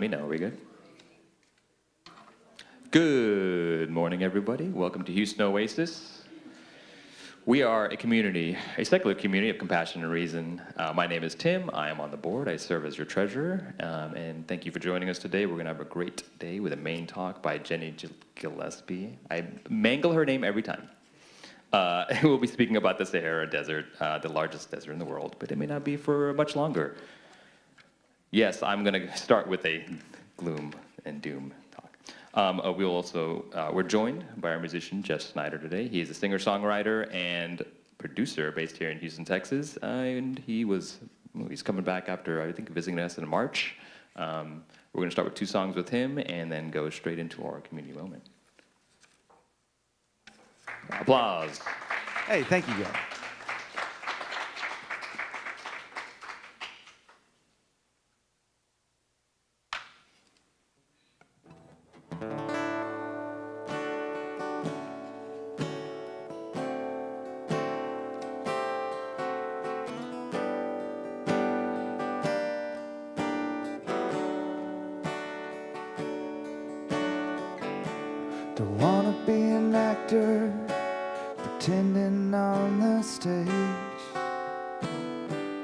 Me know, are we good? Good morning, everybody. Welcome to Houston Oasis. We are a community, a secular community of compassion and reason. My name is Tim. I am on the board. I serve as your treasurer. And thank you for joining us today. We're going to have a great day with a main talk by Jenny Gillespie. I mangle her name every time. We'll be speaking about the Sahara Desert, the largest desert in the world, but it may not be for much longer. Yes, I'm going to start with a gloom and doom talk. We're joined by our musician, Jeff Snyder, today. He is a singer-songwriter and producer based here in Houston, Texas. And he's coming back after, I think, visiting us in March. We're going to start with 2 songs with him and then go straight into our community moment. Applause. Hey, thank you, guys. Don't wanna be an actor pretending on the stage.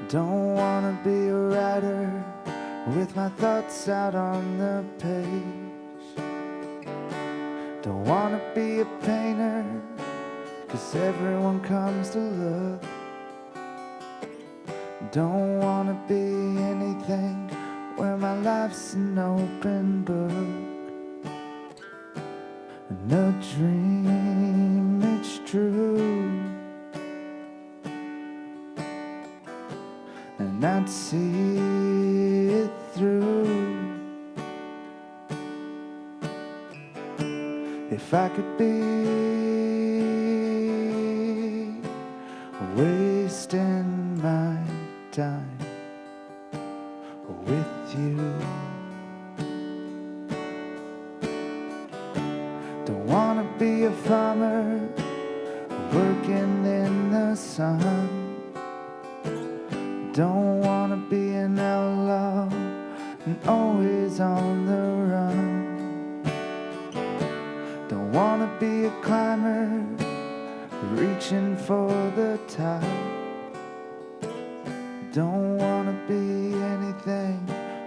Don't wanna be a writer with my thoughts out on the page. Don't wanna be a painter, 'cause everyone comes to look. Don't wanna be anything where my life's an open book. And a dream, it's true, and I'd see it through if I could be wasting my time with you. Don't wanna be a farmer working in the sun. Don't wanna be an outlaw and always on the run. Don't wanna be a climber reaching for the top. Don't wanna be anything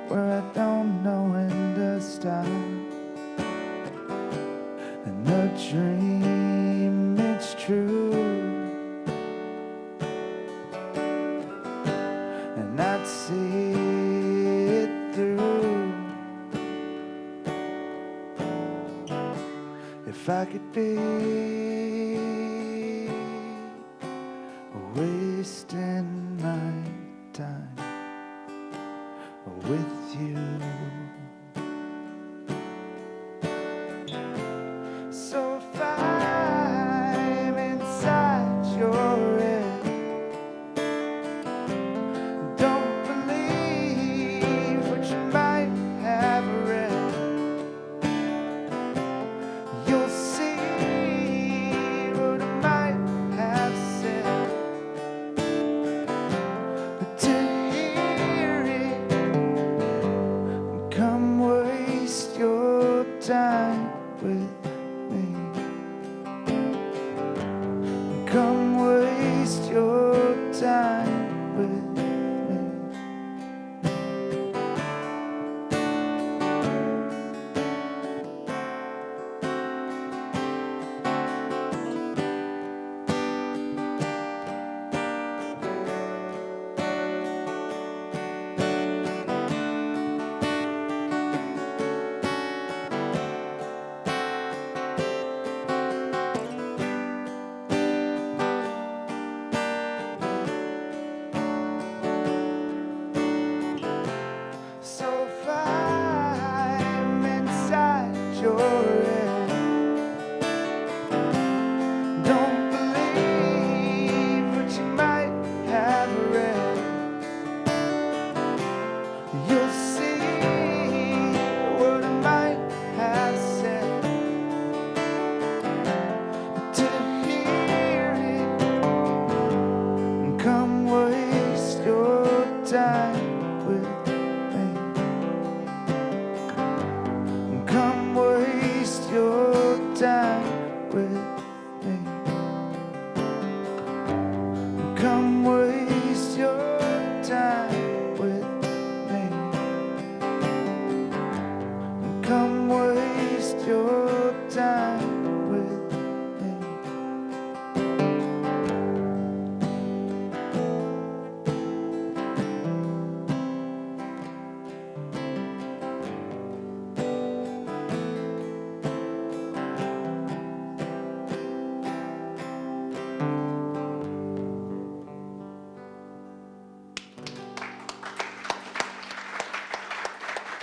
where I don't know when to stop. And the dream, it's true, and I'd see it through if I could be wasting my time with you. So if I'm inside your head, don't believe what you might have read. You'll see what I might have said. But to hear it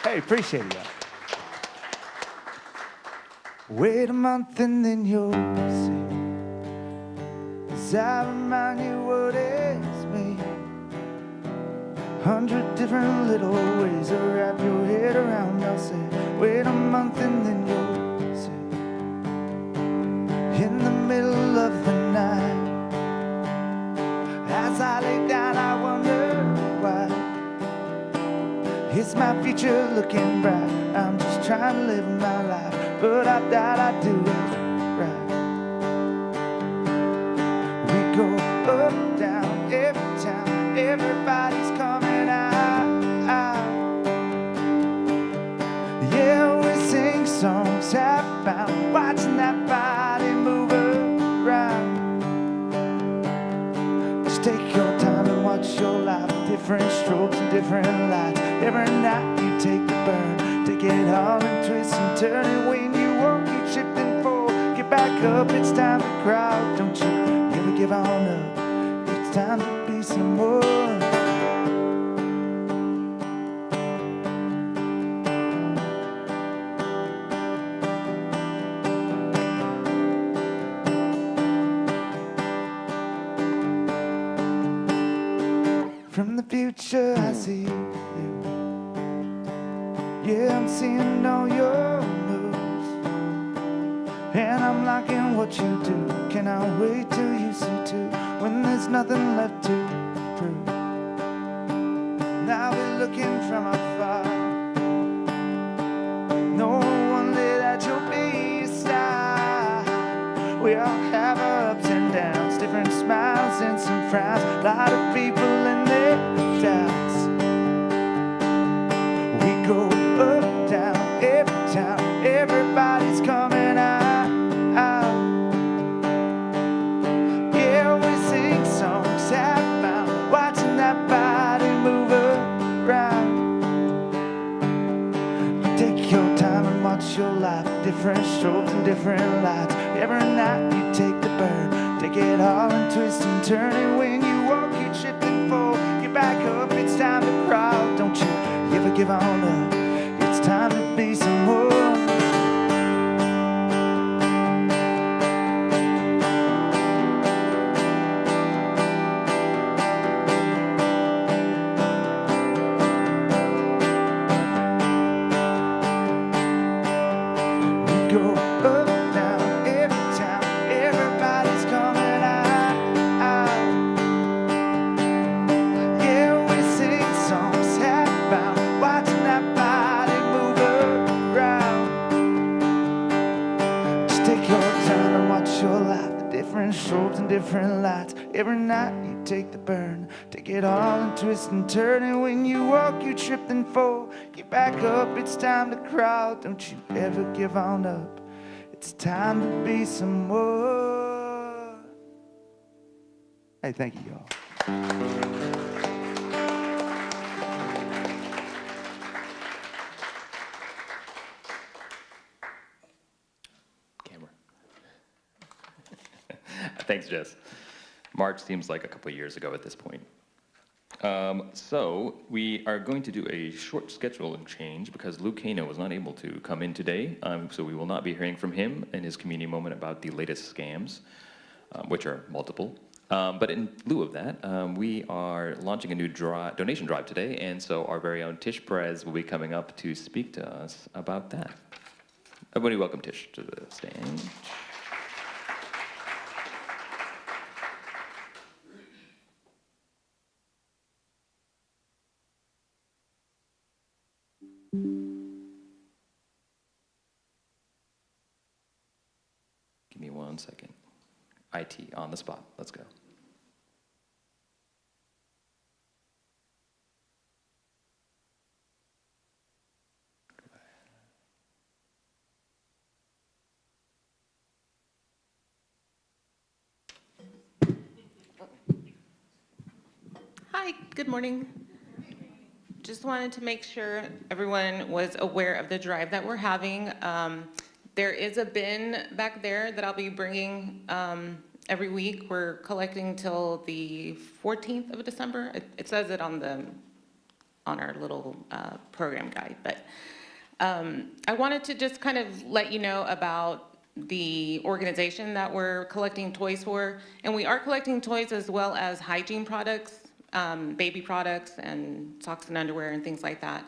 Hey, appreciate it, y'all. Wait a month and then you'll see. As I remind you what it's me. 100 different little ways to wrap your head around. I'll say, wait a month and then you'll see. In the middle of the night, as I lay down, I wonder why. Is my future looking bright? I'm just trying to live my life, but I doubt I do it right. We go up, down, every time, everybody's coming out. Yeah, we sing songs, half bound, watching that body move around. Just take your time and watch your life, different strokes and different lights. Every night you take the burn, take it all and twist and turn it. When you walk, you trip and fall. Get back up, it's time to cry out. Don't you ever give on up. It's time to be someone. From the future I see you. Yeah, I'm seeing all your moves, and I'm liking what you do. Cannot wait till you see too, when there's nothing left to prove. Now we're looking from afar. No wonder that you'll be a star. We all have our ups and downs, different smiles and some frowns. A lot of people in their doubts. We go up, down, every time, everybody's coming out. Yeah, we sing songs, half bound, watching that body move around. You take your time and watch your life, different strokes and different lights. Every night you take the burn, take it all and twist and turn it. When you walk, you trip and fall. Get back up, it's time to cry out. Don't you ever give on up. It's time to be someone. We go up, down, every time, everybody's coming out. Yeah, we sing songs, half bound, watching that body move around. Just take your time and watch your life, the different strobes and different lights. Every night you take the burn, take it all and twist and turn. And when you walk, you trip and fall. Get back up, it's time to cry out. Don't you ever give on up. It's time to be someone. Hey, thank you, y'all. Camera. Thanks, Jess. March seems like a couple of years ago at this point. So we are going to do a short schedule change because Luke Kano was not able to come in today. So we will not be hearing from him in his community moment about the latest scams, which are multiple. But in lieu of that, we are launching a new donation drive today, and so our very own Tish Perez will be coming up to speak to us about that. Everybody welcome Tish to the stage. Give me 1 second. IT on the spot. Let's go. Hi, good morning. Just wanted to make sure everyone was aware of the drive that we're having. There is a bin back there that I'll be bringing every week. We're collecting till the 14th of December. It says it on on our little program guide. But I wanted to just kind of let you know about the organization that we're collecting toys for. And we are collecting toys as well as hygiene products, baby products, and socks and underwear and things like that.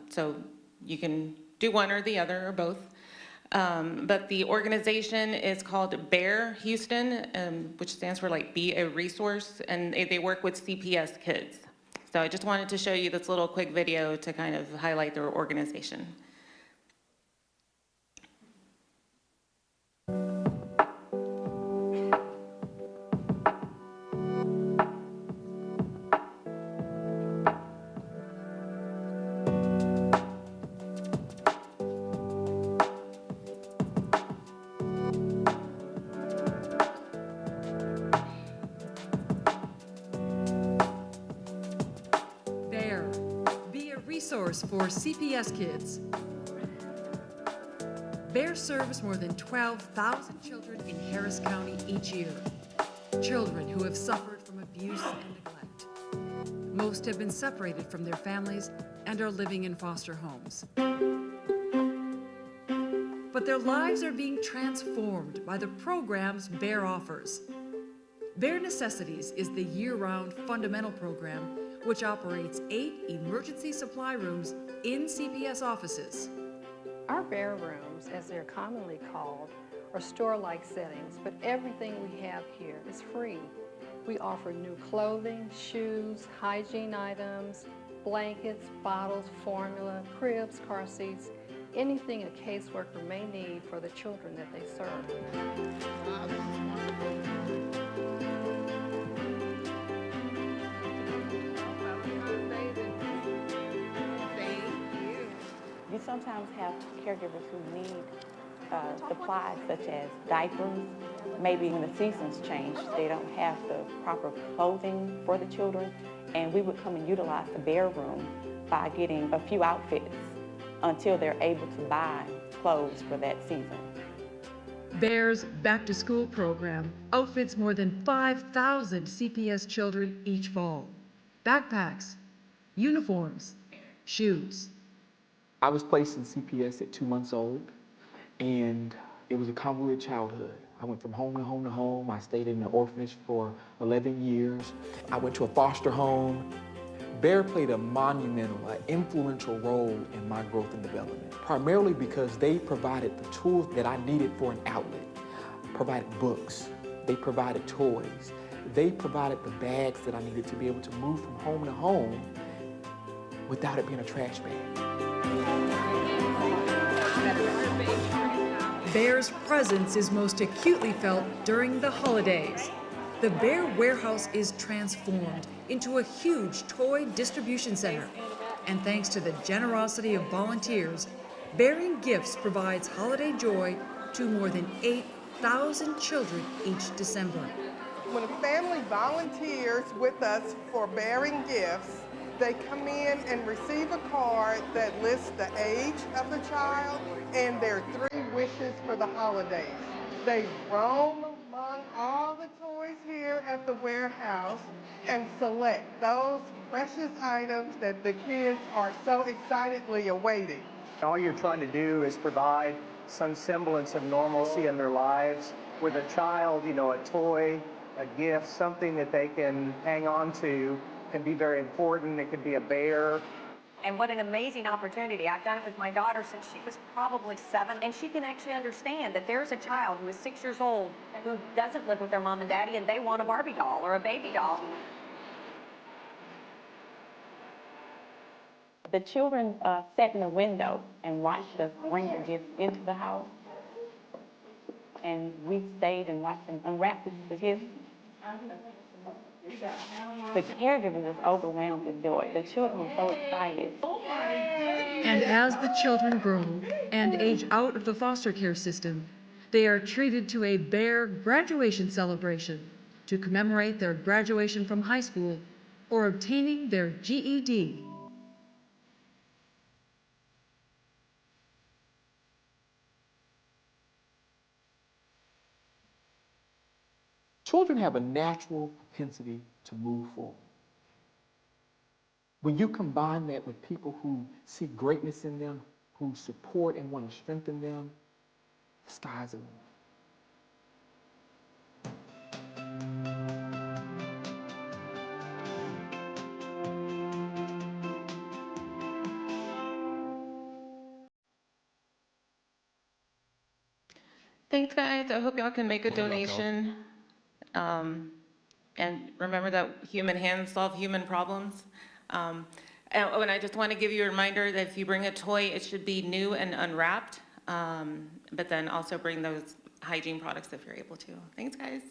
So you can do one or the other or both. But the organization is called Bear Houston, which stands for like Be a Resource, and they work with CPS kids. So I just wanted to show you this little quick video to kind of highlight their organization. Resource for CPS kids. Bear serves more than 12,000 children in Harris County each year. Children who have suffered from abuse and neglect. Most have been separated from their families and are living in foster homes. But their lives are being transformed by the programs Bear offers. Bare Necessities is the year-round fundamental program which operates 8 emergency supply rooms in CPS offices. Our Bear rooms, as they're commonly called, are store-like settings, but everything we have here is free. We offer new clothing, shoes, hygiene items, blankets, bottles, formula, cribs, car seats, anything a caseworker may need for the children that they serve. You sometimes have caregivers who need supplies such as diapers. Maybe when the seasons change, they don't have the proper clothing for the children, and we would come and utilize the Bear room by getting a few outfits until they're able to buy clothes for that season. Bear's Back to School program outfits more than 5,000 CPS children each fall. Backpacks, uniforms, shoes. I was placed in CPS at 2 months old, and it was a convoluted childhood. I went from home to home to home. I stayed in an orphanage for 11 years. I went to a foster home. Bear played a monumental, influential role in my growth and development, primarily because they provided the tools that I needed for an outlet. Provided books, they provided toys, they provided the bags that I needed to be able to move from home to home without it being a trash bag. Bear's presence is most acutely felt during the holidays. The Bear warehouse is transformed into a huge toy distribution center. And thanks to the generosity of volunteers, Bearing Gifts provides holiday joy to more than 8,000 children each December. When a family volunteers with us for Bearing Gifts, they come in and receive a card that lists the age of the child and their 3 wishes for the holidays. They roam among all the toys here at the warehouse and select those precious items that the kids are so excitedly awaiting. All you're trying to do is provide some semblance of normalcy in their lives with a child, a toy, a gift, something that they can hang on to can be very important. It could be a bear. And what an amazing opportunity. I've done it with my daughter since she was probably 7, and she can actually understand that there's a child who is 6 years old who doesn't live with their mom and daddy, and they want a Barbie doll or a baby doll. The children sat in the window and watched us bring the gifts into the house. And we stayed and watched them unwrap the gifts. The caregivers is overwhelmed with joy. The children were so excited. And as the children grow and age out of the foster care system, they are treated to a Bear graduation celebration to commemorate their graduation from high school or obtaining their GED. Children have a natural propensity to move forward. When you combine that with people who see greatness in them, who support and want to strengthen them, the sky's the limit. Thanks, guys. I hope y'all can make a donation. And remember that human hands solve human problems. And I just want to give you a reminder that if you bring a toy, it should be new and unwrapped. But then also bring those hygiene products if you're able to. Thanks, guys.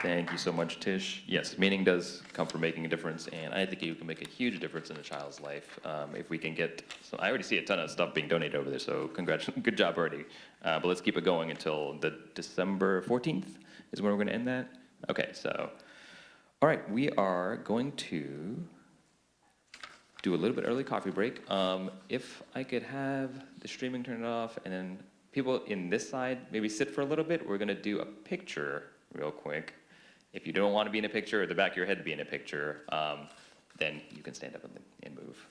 Thank you so much, Tish. Yes, meaning does come from making a difference, and I think you can make a huge difference in a child's life if we can get. So I already see a ton of stuff being donated over there, so congratulations, good job already. But let's keep it going until the December 14th is when we're going to end that. Okay, so all right, we are going to do a little bit early coffee break. If I could have the streaming turned off, and then people in this side maybe sit for a little bit. We're going to do a picture real quick. If you don't want to be in a picture, or the back of your head be in a picture, then you can stand up and move.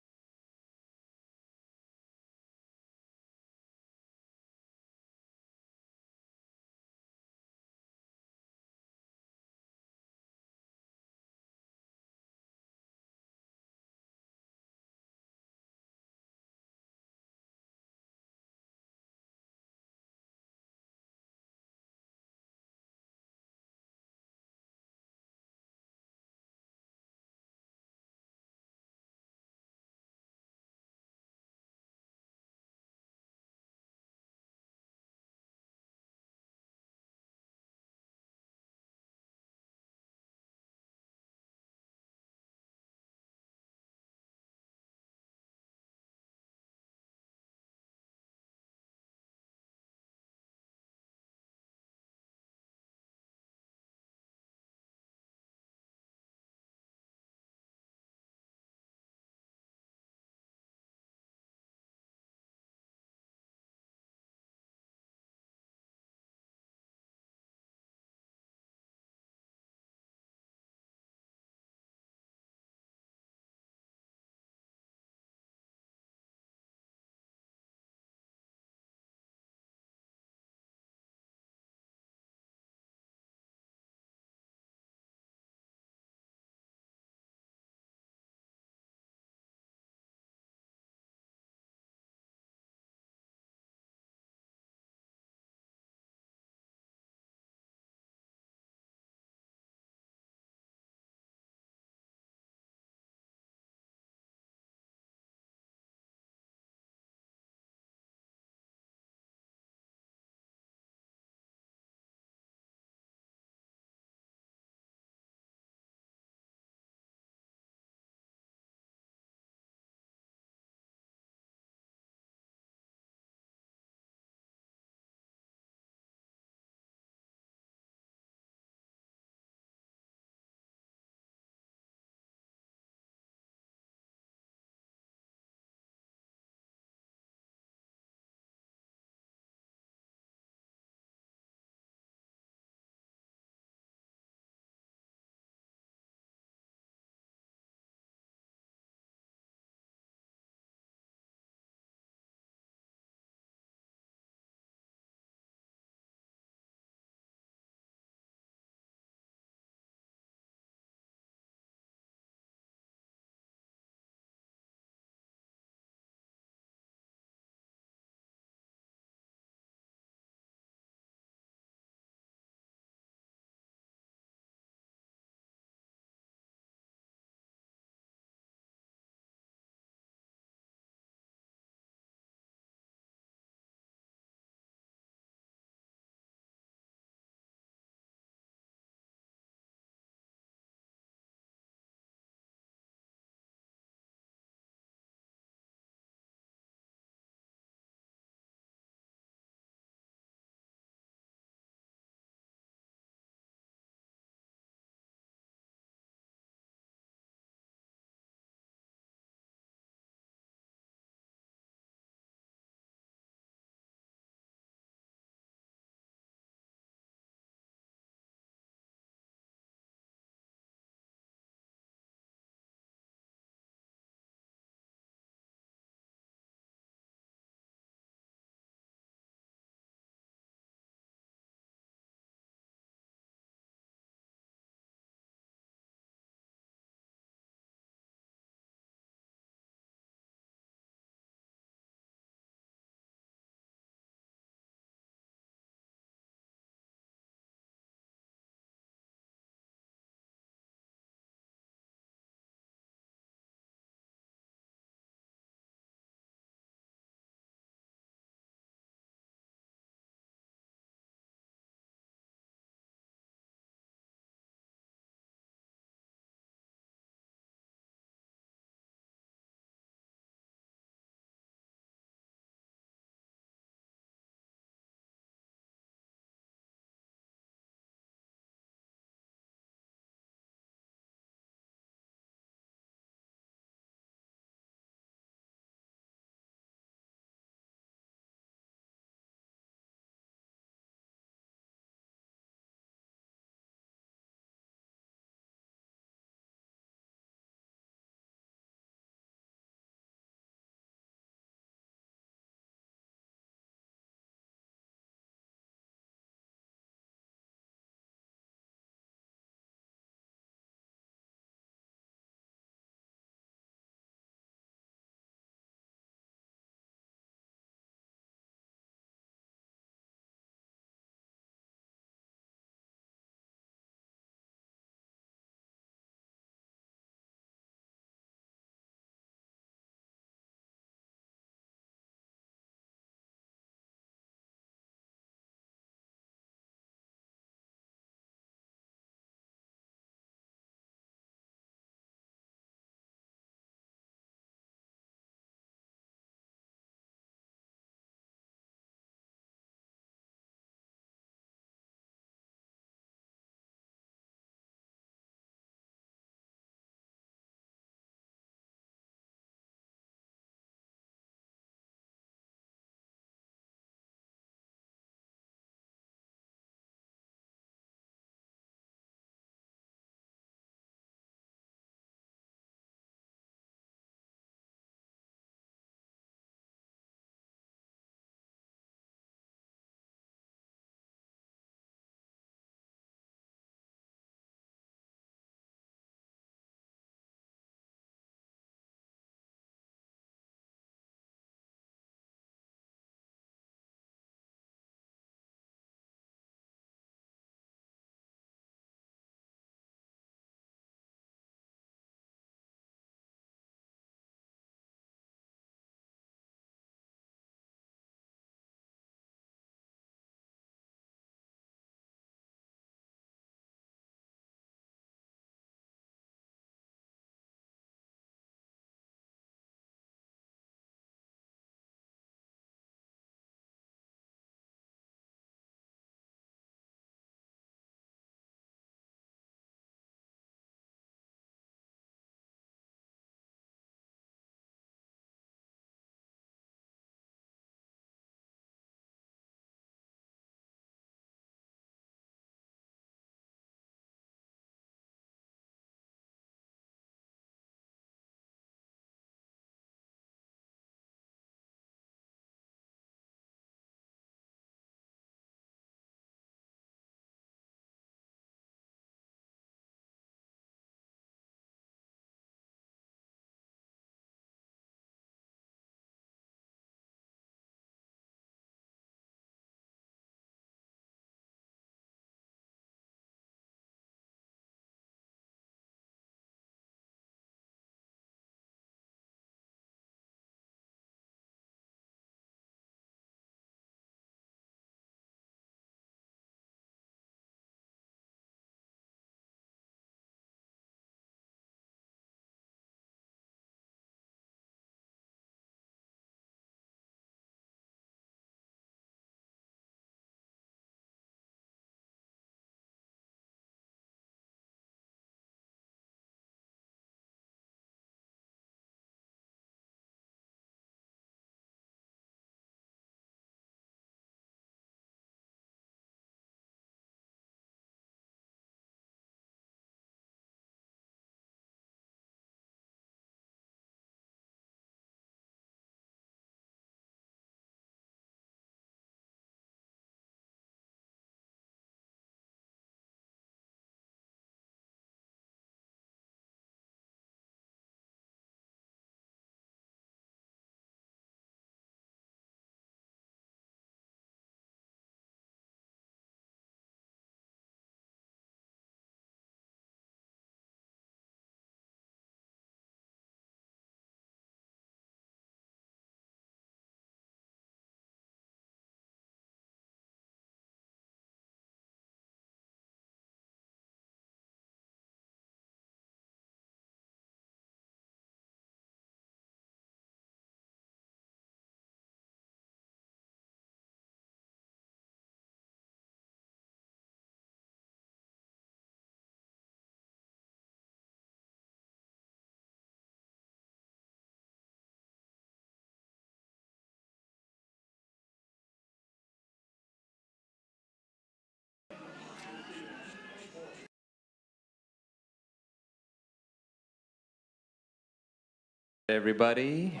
Everybody,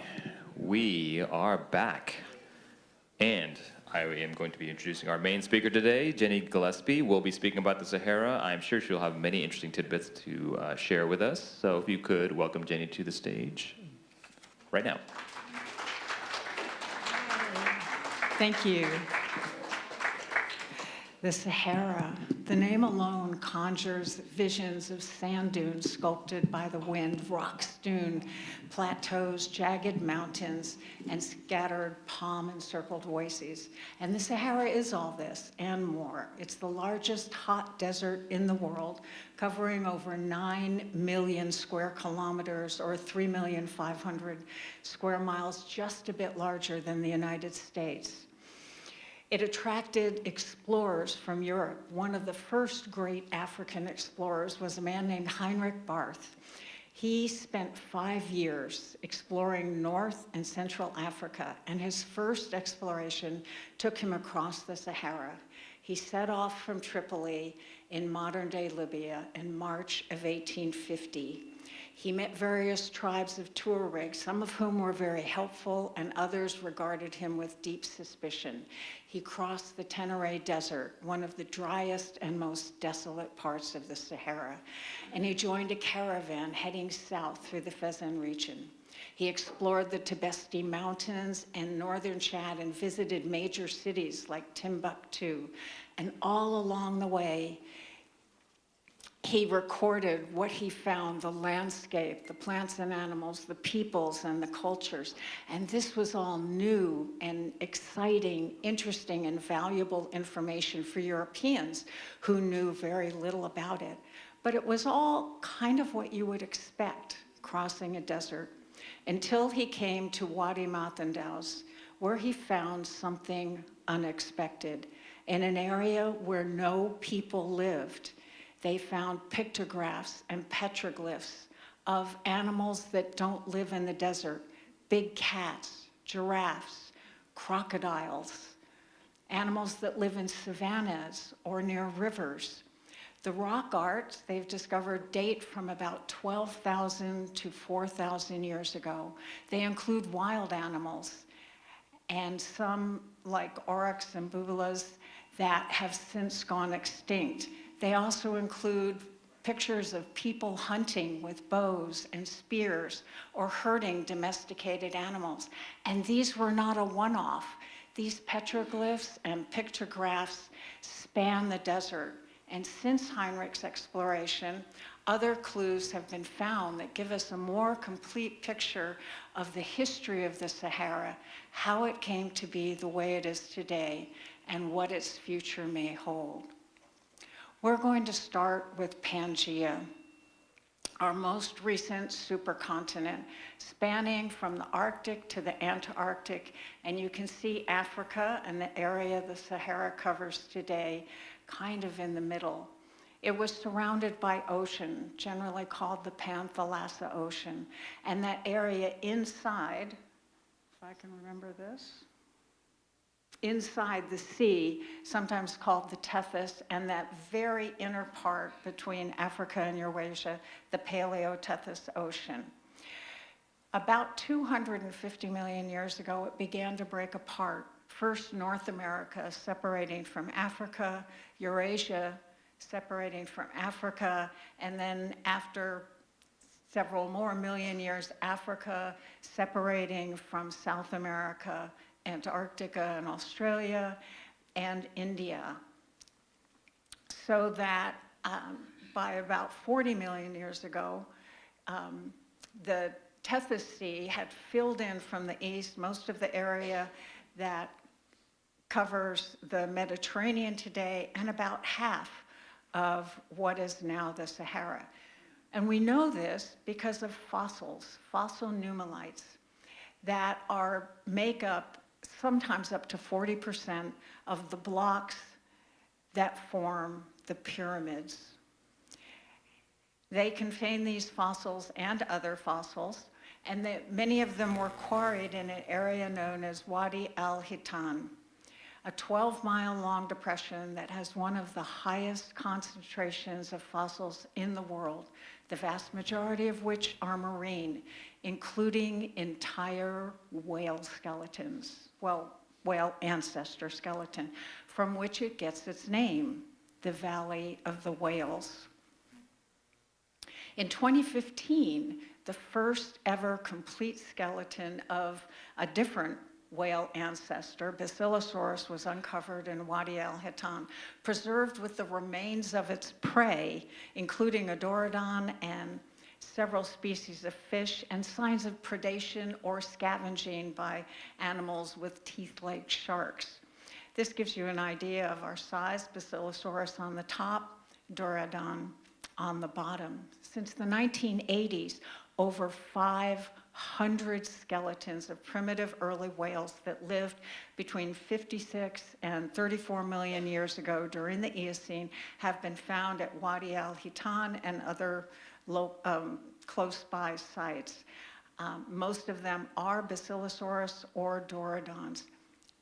we are back. And I am going to be introducing our main speaker today, Jenny Gillespie, will be speaking about the Sahara. I'm sure she'll have many interesting tidbits to share with us. So if you could welcome Jenny to the stage right now. Thank you. The Sahara, the name alone conjures visions of sand dunes sculpted by the wind, rock-strewn plateaus, jagged mountains, and scattered palm-encircled oases. And the Sahara is all this and more. It's the largest hot desert in the world, covering over 9 million square kilometers or 3,500,000 square miles, just a bit larger than the United States. It attracted explorers from Europe. One of the first great African explorers was a man named Heinrich Barth. He spent 5 years exploring North and Central Africa, and his first exploration took him across the Sahara. He set off from Tripoli in modern-day Libya in March of 1850. He met various tribes of Tuareg, some of whom were very helpful, and others regarded him with deep suspicion. He crossed the Tenere Desert, one of the driest and most desolate parts of the Sahara, and he joined a caravan heading south through the Fezzan region. He explored the Tibesti Mountains and northern Chad and visited major cities like Timbuktu, and all along the way, he recorded what he found, the landscape, the plants and animals, the peoples and the cultures. And this was all new and exciting, interesting, and valuable information for Europeans who knew very little about it. But it was all kind of what you would expect crossing a desert until he came to Wadi Matandaus, where he found something unexpected. In an area where no people lived, they found pictographs and petroglyphs of animals that don't live in the desert: big cats, giraffes, crocodiles, animals that live in savannas or near rivers. The rock art they've discovered date from about 12,000 to 4,000 years ago. They include wild animals and some, like aurochs and bubulas, that have since gone extinct. They also include pictures of people hunting with bows and spears or herding domesticated animals. And these were not a one-off. These petroglyphs and pictographs span the desert. And since Heinrich's exploration, other clues have been found that give us a more complete picture of the history of the Sahara, how it came to be the way it is today, and what its future may hold. We're going to start with Pangaea, our most recent supercontinent, spanning from the Arctic to the Antarctic, and you can see Africa and the area the Sahara covers today, kind of in the middle. It was surrounded by ocean, generally called the Panthalassa Ocean, and that area inside, if I can remember this, inside the sea, sometimes called the Tethys, and that very inner part between Africa and Eurasia, the Paleotethys Ocean. About 250 million years ago, it began to break apart. First, North America separating from Africa, Eurasia separating from Africa, and then after several more million years, Africa separating from South America, Antarctica and Australia, and India. So that by about 40 million years ago, the Tethys Sea had filled in from the east most of the area that covers the Mediterranean today and about half of what is now the Sahara. And we know this because of fossils, fossil nummulites, that make up sometimes up to 40% of the blocks that form the pyramids. They contain these fossils and other fossils, and many of them were quarried in an area known as Wadi al-Hitan. a 12-mile-long depression that has one of the highest concentrations of fossils in the world, the vast majority of which are marine, including entire whale skeletons, well, whale ancestor skeleton, from which it gets its name, the Valley of the Whales. In 2015, the first ever complete skeleton of a different whale ancestor, Basilosaurus, was uncovered in Wadi al-Hitan, preserved with the remains of its prey, including a Dorodon and several species of fish, and signs of predation or scavenging by animals with teeth like sharks. This gives you an idea of our size: Basilosaurus on the top, Dorodon on the bottom. Since the 1980s, over 500 skeletons of primitive early whales that lived between 56 and 34 million years ago during the Eocene have been found at Wadi al-Hitan and other close by sites. Most of them are Basilosaurus or Dorodons.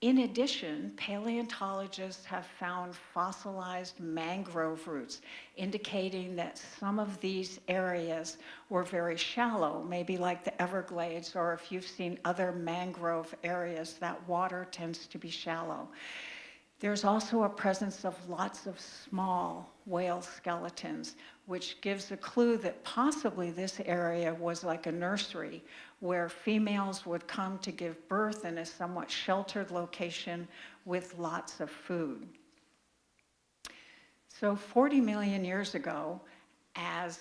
In addition, paleontologists have found fossilized mangrove roots, indicating that some of these areas were very shallow, maybe like the Everglades, or if you've seen other mangrove areas, that water tends to be shallow. There's also a presence of lots of small whale skeletons, which gives a clue that possibly this area was like a nursery where females would come to give birth in a somewhat sheltered location with lots of food. So 40 million years ago, as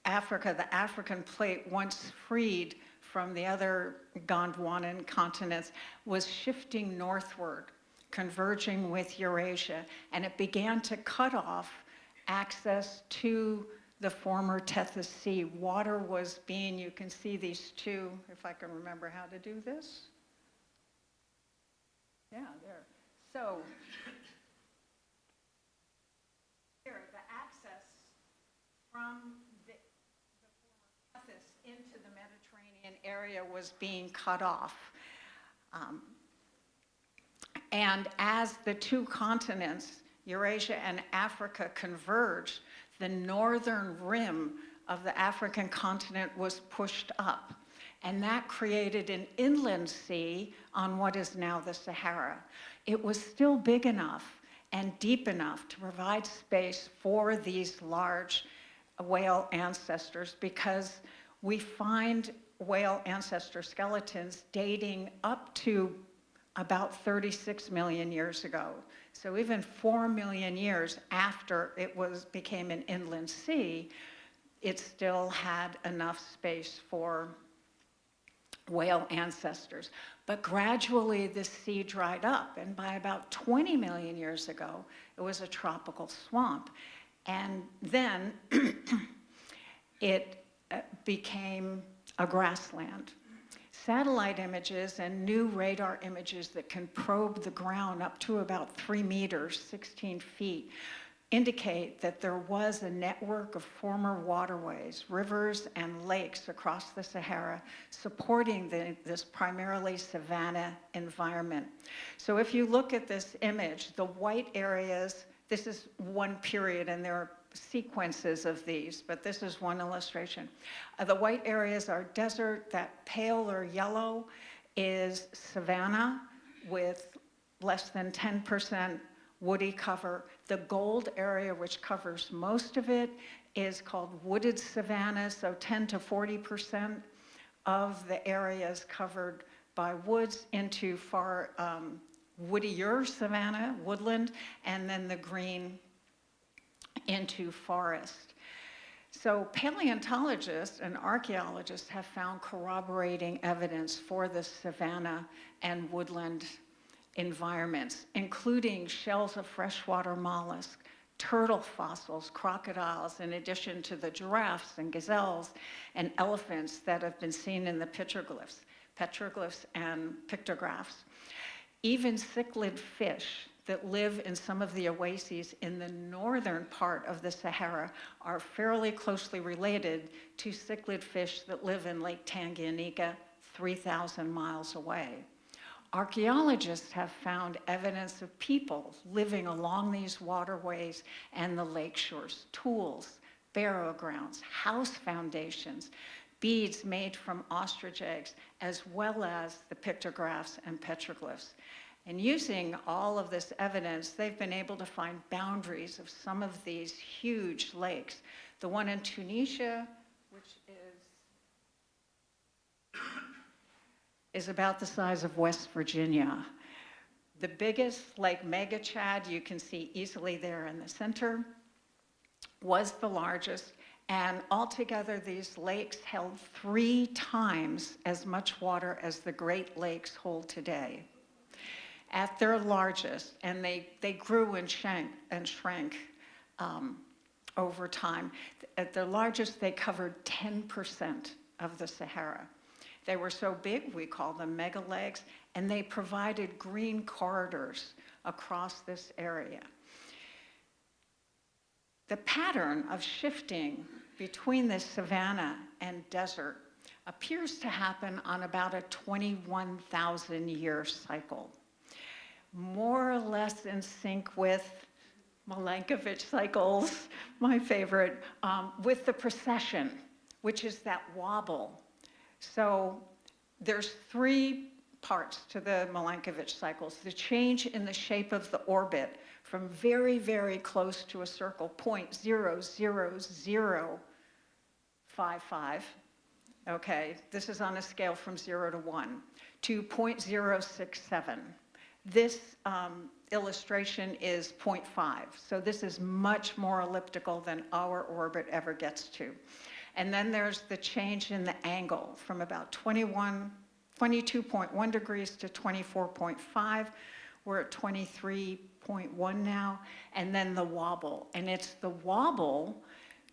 Africa, the African plate, once freed from the other Gondwanan continents, was shifting northward, converging with Eurasia, and it began to cut off access to the former Tethys Sea. Water was being, you can see these two, if I can remember how to do this. Yeah, there. So, here, the access from the former Tethys into the Mediterranean area was being cut off. And as the two continents, Eurasia and Africa, converged, the northern rim of the African continent was pushed up. And that created an inland sea on what is now the Sahara. It was still big enough and deep enough to provide space for these large whale ancestors, because we find whale ancestor skeletons dating up to about 36 million years ago. So even 4 million years after it became an inland sea, it still had enough space for whale ancestors. But gradually the sea dried up, and by about 20 million years ago, it was a tropical swamp. And then it became a grassland. Satellite images and new radar images that can probe the ground up to about 3 meters, 16 feet, indicate that there was a network of former waterways, rivers, and lakes across the Sahara supporting this primarily savanna environment. So if you look at this image, the white areas, this is one period, and there are sequences of these, but this is one illustration. The white areas are desert. That pale or yellow is savanna with less than 10% woody cover. The gold area, which covers most of it, is called wooded savanna, so 10 to 40% of the area is covered by woods into far woodier savanna, woodland, and then the green into forest. So paleontologists and archaeologists have found corroborating evidence for the savanna and woodland environments, including shells of freshwater mollusks, turtle fossils, crocodiles, in addition to the giraffes and gazelles and elephants that have been seen in the petroglyphs and pictographs. Even cichlid fish that live in some of the oases in the northern part of the Sahara are fairly closely related to cichlid fish that live in Lake Tanganyika 3,000 miles away. Archaeologists have found evidence of people living along these waterways and the lake shores, tools, burial grounds, house foundations, beads made from ostrich eggs, as well as the pictographs and petroglyphs. And using all of this evidence, they've been able to find boundaries of some of these huge lakes. The one in Tunisia, which is about the size of West Virginia. The biggest, Lake Megachad, you can see easily there in the center, was the largest, and altogether these lakes held 3 times as much water as the Great Lakes hold today. At their largest, and they grew and shrank over time. At their largest, they covered 10% of the Sahara. They were so big, we call them mega lakes, and they provided green corridors across this area. The pattern of shifting between the savanna and desert appears to happen on about a 21,000-year cycle, more or less in sync with Milankovitch cycles, my favorite, with the precession, which is that wobble. So there's 3 parts to the Milankovitch cycles: the change in the shape of the orbit from very, very close to a circle, 0.00055, okay, this is on a scale from 0 to 1, to 0.067. This illustration is 0.5, so this is much more elliptical than our orbit ever gets to. And then there's the change in the angle from about 22.1 degrees to 24.5. We're at 23.1 now, and then the wobble. And it's the wobble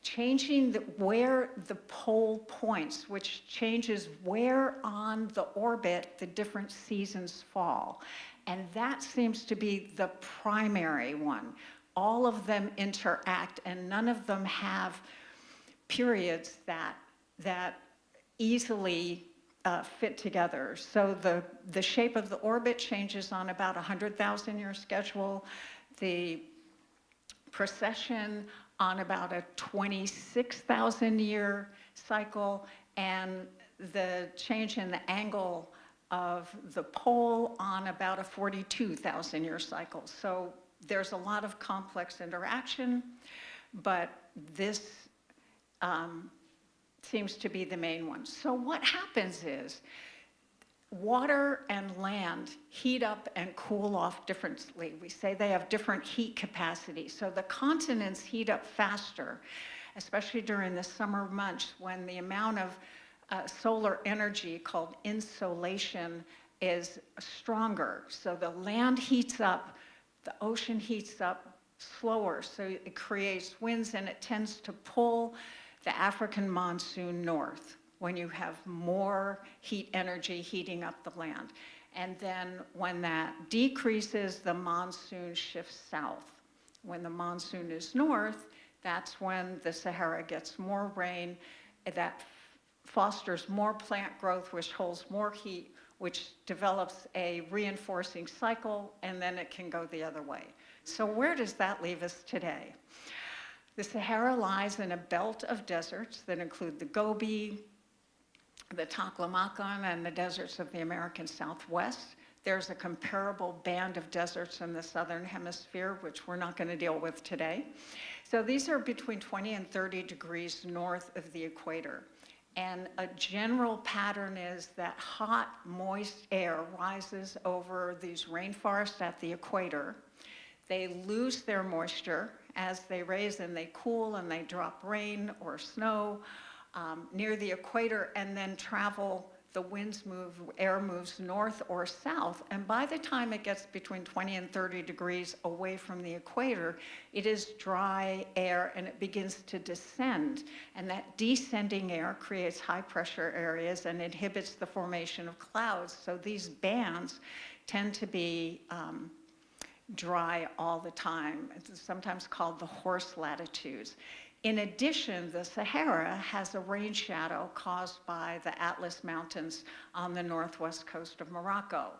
changing where the pole points, which changes where on the orbit the different seasons fall. And that seems to be the primary one. All of them interact, and none of them have periods that easily fit together. So the shape of the orbit changes on about a 100,000-year schedule. The precession on about a 26,000-year cycle, and the change in the angle of the pole on about a 42,000-year cycle. So there's a lot of complex interaction, but this seems to be the main one. So what happens is water and land heat up and cool off differently. We say they have different heat capacity. So the continents heat up faster, especially during the summer months when the amount of solar energy called insolation is stronger. So the land heats up, the ocean heats up slower. So it creates winds, and it tends to pull the African monsoon north when you have more heat energy heating up the land. And then when that decreases, the monsoon shifts south. When the monsoon is north, that's when the Sahara gets more rain. That fosters more plant growth, which holds more heat, which develops a reinforcing cycle, and then it can go the other way. So where does that leave us today? The Sahara lies in a belt of deserts that include the Gobi, the Taklamakan, and the deserts of the American Southwest. There's a comparable band of deserts in the southern hemisphere, which we're not going to deal with today. So these are between 20 and 30 degrees north of the equator. And a general pattern is that hot, moist air rises over these rainforests at the equator. They lose their moisture as they raise, and they cool, and they drop rain or snow near the equator, and then travel. The winds move, air moves north or south, and by the time it gets between 20 and 30 degrees away from the equator, it is dry air, and it begins to descend. And that descending air creates high pressure areas and inhibits the formation of clouds. So these bands tend to be dry all the time. It's sometimes called the horse latitudes. In addition, the Sahara has a rain shadow caused by the Atlas Mountains on the northwest coast of Morocco.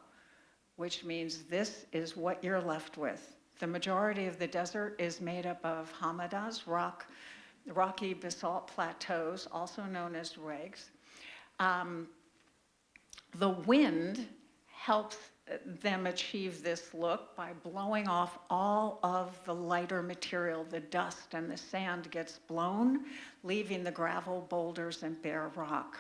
which means this is what you're left with. The majority of the desert is made up of hamadas, rocky basalt plateaus, also known as regs. The wind helps them achieve this look by blowing off all of the lighter material. The dust and the sand gets blown, leaving the gravel, boulders, and bare rock.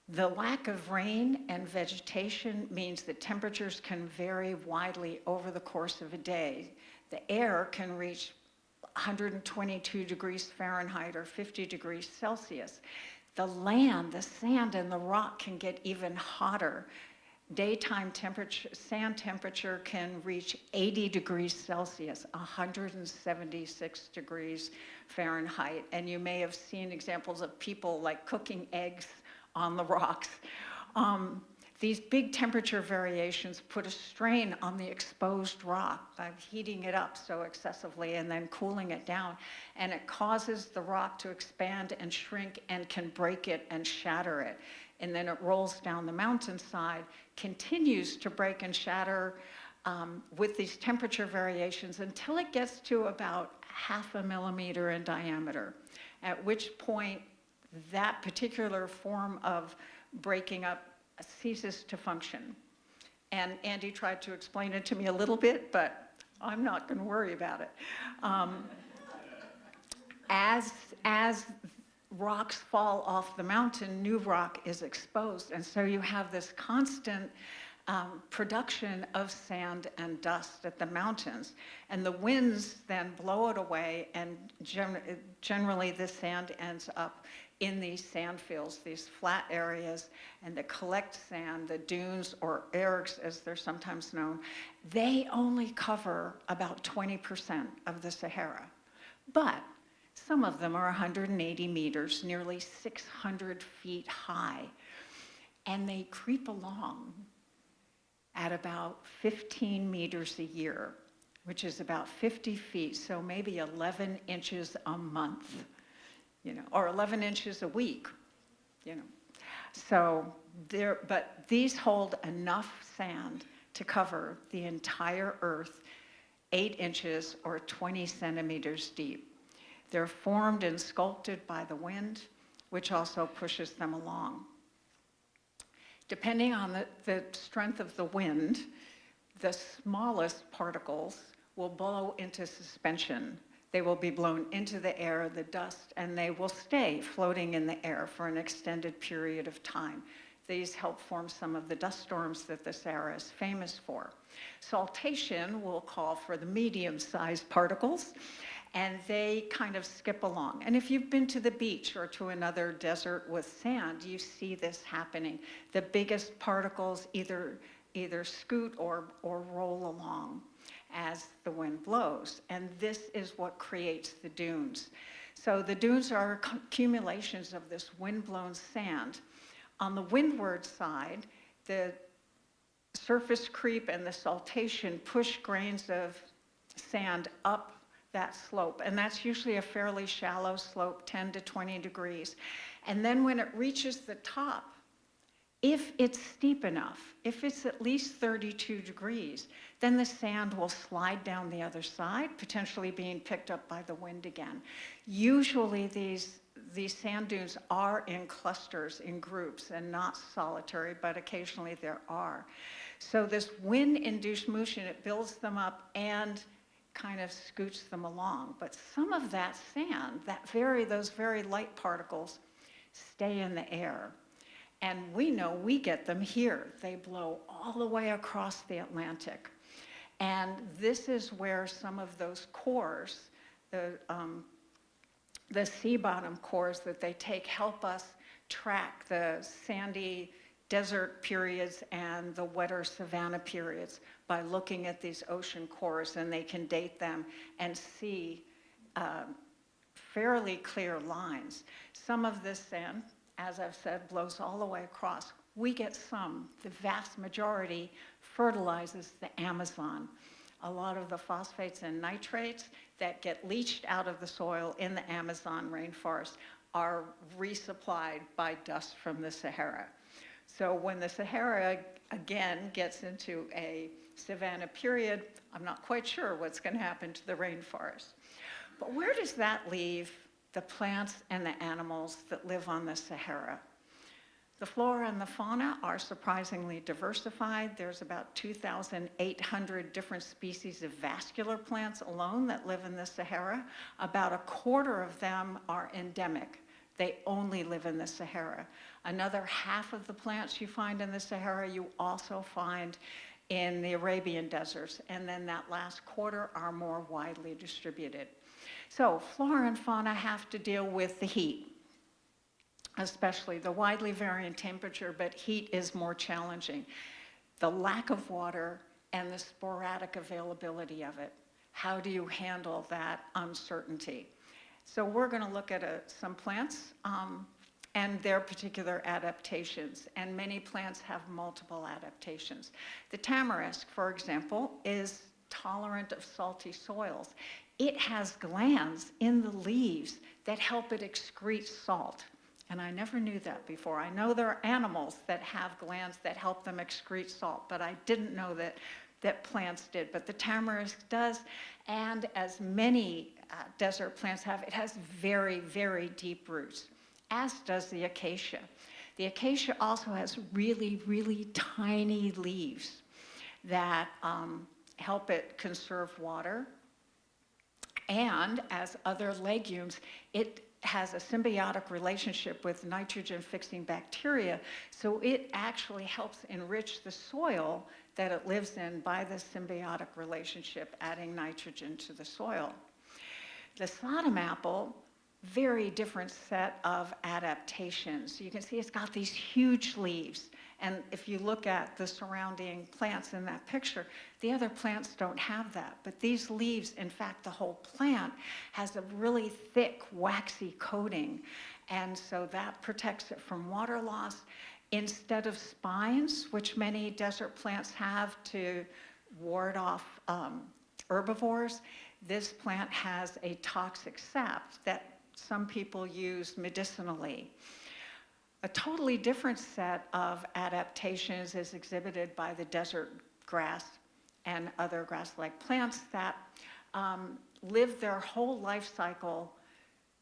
The lack of rain and vegetation means that temperatures can vary widely over the course of a day. The air can reach 122 degrees Fahrenheit or 50 degrees Celsius. The land, the sand and the rock can get even hotter. Daytime temperature, sand temperature can reach 80 degrees Celsius, 176 degrees Fahrenheit. And you may have seen examples of people like cooking eggs on the rocks. These big temperature variations put a strain on the exposed rock by heating it up so excessively and then cooling it down. And it causes the rock to expand and shrink and can break it and shatter it. And then it rolls down the mountainside, continues to break and shatter with these temperature variations until it gets to about 0.5 millimeter in diameter, at which point that particular form of breaking up ceases to function. And Andy tried to explain it to me a little bit, but I'm not going to worry about it. As rocks fall off the mountain, new rock is exposed. And so you have this constant production of sand and dust at the mountains. And the winds then blow it away, and generally the sand ends up in these sand fields, these flat areas, and the collect sand, the dunes, or ergs as they're sometimes known, they only cover about 20% of the Sahara. But some of them are 180 meters, nearly 600 feet high, and they creep along at about 15 meters a year, which is about 50 feet, so maybe 11 inches a month, or 11 inches a week, So but these hold enough sand to cover the entire Earth, 8 inches or 20 centimeters deep. They're formed and sculpted by the wind, which also pushes them along. Depending on the strength of the wind, the smallest particles will blow into suspension. They will be blown into the air, the dust, and they will stay floating in the air for an extended period of time. These help form some of the dust storms that the Sahara is famous for. Saltation will call for the medium-sized particles, and they kind of skip along. And if you've been to the beach or to another desert with sand, you see this happening. The biggest particles either scoot or roll along as the wind blows. And this is what creates the dunes. So the dunes are accumulations of this wind-blown sand. On the windward side, the surface creep and the saltation push grains of sand up that slope, and that's usually a fairly shallow slope, 10 to 20 degrees. And then when it reaches the top, if it's steep enough, if it's at least 32 degrees, then the sand will slide down the other side, potentially being picked up by the wind again. Usually these sand dunes are in clusters, in groups, and not solitary, but occasionally there are. So this wind-induced motion, it builds them up and kind of scoots them along. But some of that sand, those very light particles, stay in the air. And we know we get them here. They blow all the way across the Atlantic. And this is where some of those cores, the sea bottom cores that they take, help us track the sandy desert periods and the wetter savanna periods by looking at these ocean cores, and they can date them and see fairly clear lines. Some of this sand, as I've said, blows all the way across. We get some. The vast majority fertilizes the Amazon. A lot of the phosphates and nitrates that get leached out of the soil in the Amazon rainforest are resupplied by dust from the Sahara. So when the Sahara again gets into a savanna period, I'm not quite sure what's going to happen to the rainforest. But where does that leave the plants and the animals that live on the Sahara? The flora and the fauna are surprisingly diversified. There's about 2,800 different species of vascular plants alone that live in the Sahara. About a quarter of them are endemic. They only live in the Sahara. Another half of the plants you find in the Sahara, you also find in the Arabian deserts. And then that last quarter are more widely distributed. So flora and fauna have to deal with the heat, especially the widely varying temperature, but heat is more challenging. The lack of water and the sporadic availability of it. How do you handle that uncertainty? So we're going to look at some plants and their particular adaptations, and many plants have multiple adaptations. The tamarisk, for example, is tolerant of salty soils. It has glands in the leaves that help it excrete salt. And I never knew that before. I know there are animals that have glands that help them excrete salt, but I didn't know that plants did. But the tamarisk does, and as many desert plants have, it has very, very deep roots, as does the acacia. The acacia also has really, really tiny leaves that help it conserve water. And as other legumes, it has a symbiotic relationship with nitrogen-fixing bacteria, so it actually helps enrich the soil that it lives in by the symbiotic relationship, adding nitrogen to the soil. The Sodom apple, very different set of adaptations. You can see it's got these huge leaves, and if you look at the surrounding plants in that picture, the other plants don't have that. But these leaves, in fact, the whole plant has a really thick, waxy coating, and so that protects it from water loss. Instead of spines, which many desert plants have to ward off herbivores, this plant has a toxic sap that some people use medicinally. A totally different set of adaptations is exhibited by the desert grass and other grass-like plants that live their whole life cycle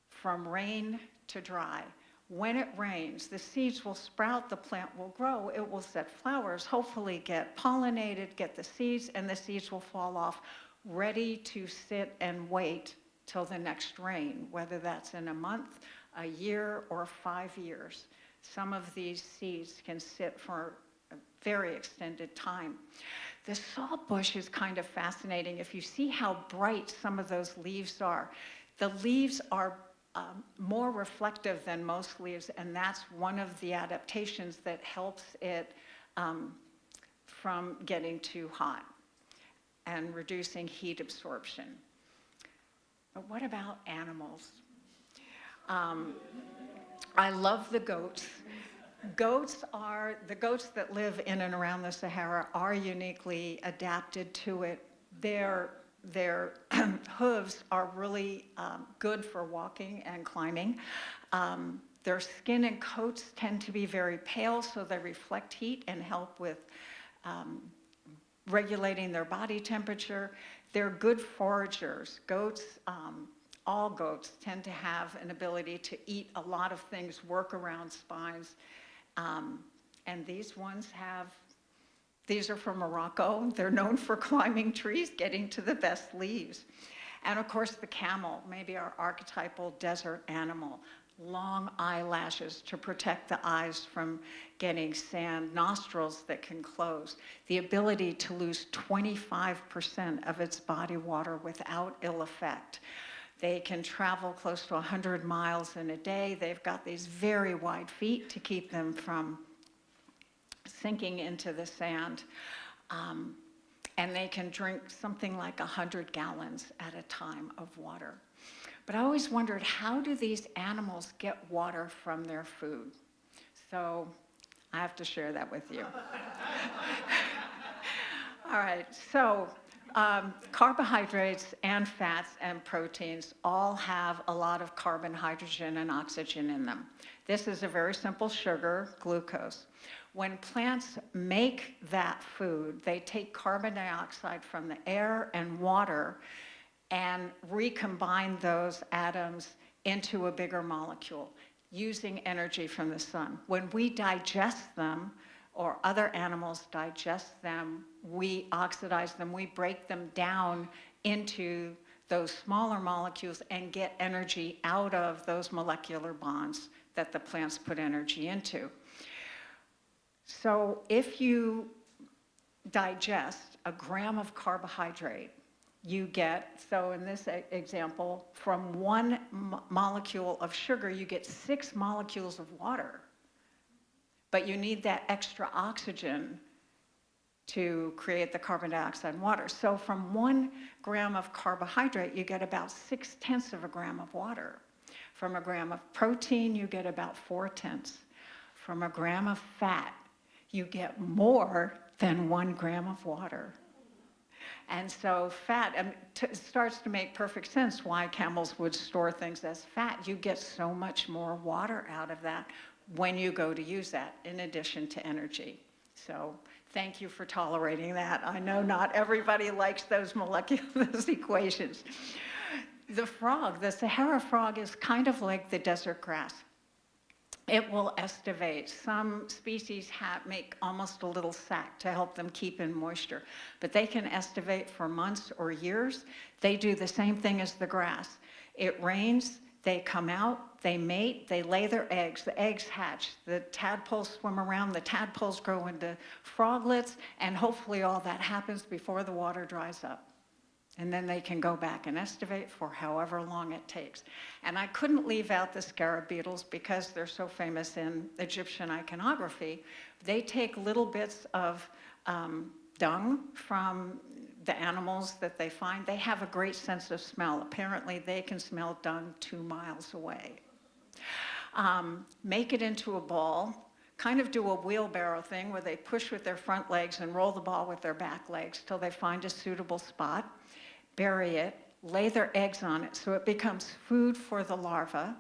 from rain to dry. When it rains, the seeds will sprout, the plant will grow, it will set flowers, hopefully get pollinated, get the seeds, and the seeds will fall off, ready to sit and wait till the next rain, whether that's in a month, a year, or 5 years. Some of these seeds can sit for a very extended time. The saltbush is kind of fascinating. If you see how bright some of those leaves are, the leaves are more reflective than most leaves, and that's one of the adaptations that helps it from getting too hot and reducing heat absorption. But what about animals? I love the goats. The goats that live in and around the Sahara are uniquely adapted to it. Their hooves are really good for walking and climbing. Their skin and coats tend to be very pale, so they reflect heat and help with regulating their body temperature. They're good foragers. Goats, all goats tend to have an ability to eat a lot of things, work around spines. And these are from Morocco. They're known for climbing trees, getting to the best leaves. And of course, the camel, maybe our archetypal desert animal. Long eyelashes to protect the eyes from getting sand, nostrils that can close, the ability to lose 25% of its body water without ill effect. They can travel close to 100 miles in a day. They've got these very wide feet to keep them from sinking into the sand. And they can drink something like 100 gallons at a time of water. But I always wondered, how do these animals get water from their food? So I have to share that with you. All right, so carbohydrates and fats and proteins all have a lot of carbon, hydrogen, and oxygen in them. This is a very simple sugar, glucose. When plants make that food, they take carbon dioxide from the air and water and recombine those atoms into a bigger molecule using energy from the sun. When we digest them, or other animals digest them, we oxidize them, we break them down into those smaller molecules and get energy out of those molecular bonds that the plants put energy into. So if you digest a gram of carbohydrate, you get, so in this example, from one molecule of sugar, you get 6 molecules of water. But you need that extra oxygen to create the carbon dioxide and water. So from 1 gram of carbohydrate, you get about 6/10 of a gram of water. From a gram of protein, you get about 4/10. From a gram of fat, you get more than 1 gram of water. And so fat starts to make perfect sense why camels would store things as fat. You get so much more water out of that when you go to use that, in addition to energy. So thank you for tolerating that. I know not everybody likes those those equations. The frog, the Sahara frog, is kind of like the desert grass. It will estivate. Some species make almost a little sac to help them keep in moisture, but they can estivate for months or years. They do the same thing as the grass. It rains, they come out, they mate, they lay their eggs, the eggs hatch, the tadpoles swim around, the tadpoles grow into froglets, and hopefully all that happens before the water dries up. And then they can go back and estivate for however long it takes. And I couldn't leave out the scarab beetles because they're so famous in Egyptian iconography. They take little bits of dung from the animals that they find. They have a great sense of smell. Apparently, they can smell dung 2 miles away. Make it into a ball, kind of do a wheelbarrow thing where they push with their front legs and roll the ball with their back legs till they find a suitable spot. Bury it, lay their eggs on it so it becomes food for the larva.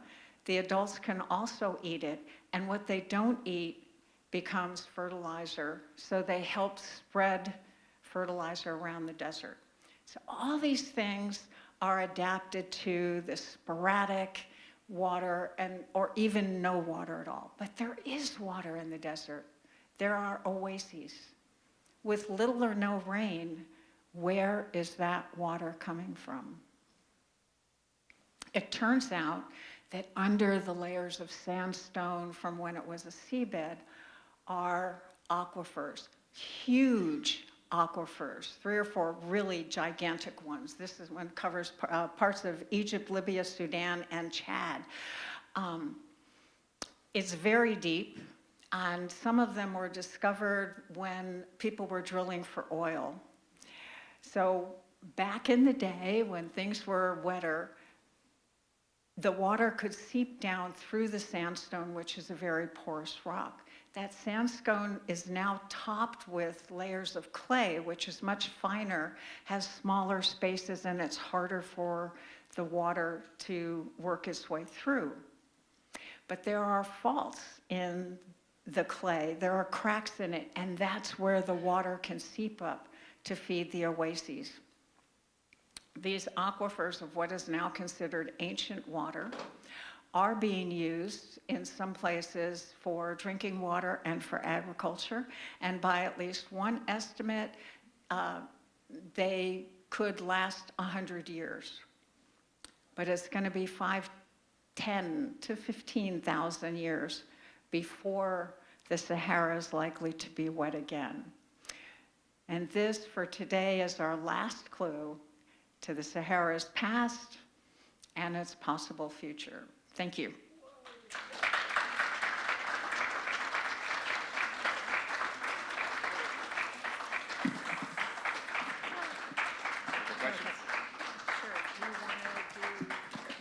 The adults can also eat it, and what they don't eat becomes fertilizer, so they help spread fertilizer around the desert. So all these things are adapted to the sporadic water or even no water at all. But there is water in the desert. There are oases. With little or no rain, where is that water coming from? It turns out that under the layers of sandstone from when it was a seabed are aquifers, huge aquifers, 3 or 4 really gigantic ones. This is one covers parts of Egypt, Libya, Sudan, and Chad. It's very deep, and some of them were discovered when people were drilling for oil. So back in the day when things were wetter, the water could seep down through the sandstone, which is a very porous rock. That sandstone is now topped with layers of clay, which is much finer, has smaller spaces, and it's harder for the water to work its way through. But there are faults in the clay. There are cracks in it, and that's where the water can seep up to feed the oases. These aquifers of what is now considered ancient water are being used in some places for drinking water and for agriculture. And by at least one estimate, they could last 100 years. But it's going to be 10 to 15,000 years before the Sahara is likely to be wet again. And this, for today, is our last clue to the Sahara's past and its possible future. Thank you.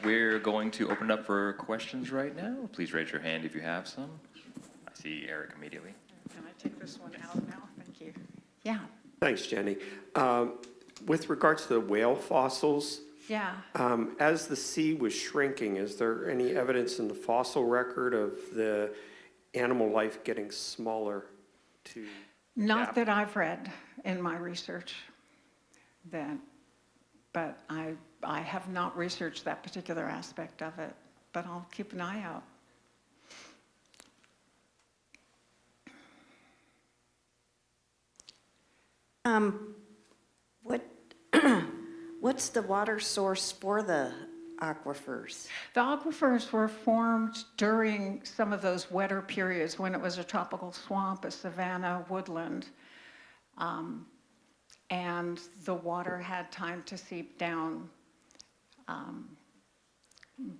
We're going to open it up for questions right now. Please raise your hand if you have some. I see Eric immediately. Can I take this one out now? Thank you. Yeah. Thanks, Jenny. With regards to the whale fossils, Yeah. as the sea was shrinking, is there any evidence in the fossil record of the animal life getting smaller to? Not adapt? that I've read in my research, but I have not researched that particular aspect of it, but I'll keep an eye out. What, what's the water source for the aquifers? The aquifers were formed during some of those wetter periods when it was a tropical swamp, a savanna woodland, and the water had time to seep down.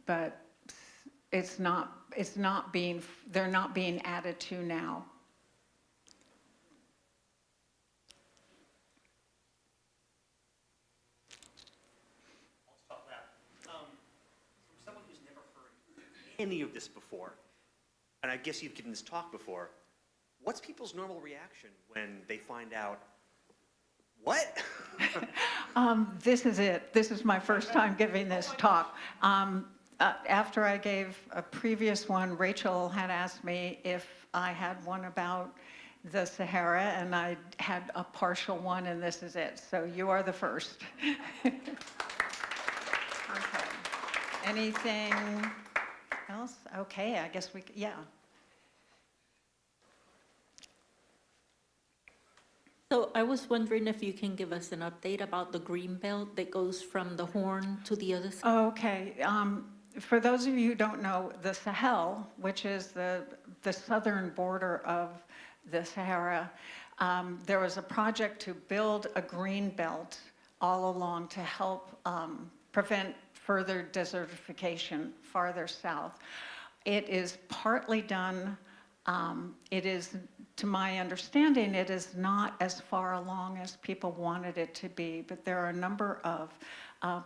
But they're not being added to now. Any of this before, and I guess you've given this talk before, what's people's normal reaction when they find out, what? This is it. This is my first time giving this talk. After I gave a previous one, Rachel had asked me if I had one about the Sahara, and I had a partial one, and this is it. So you are the first. Okay. Anything else? Okay, I guess yeah. So I was wondering if you can give us an update about the green belt that goes from the Horn to the other side? Okay. For those of you who don't know, the Sahel, which is the southern border of the Sahara, there was a project to build a green belt all along to help prevent further desertification farther south. It is partly done. It is, to my understanding, it is not as far along as people wanted it to be, but there are a number of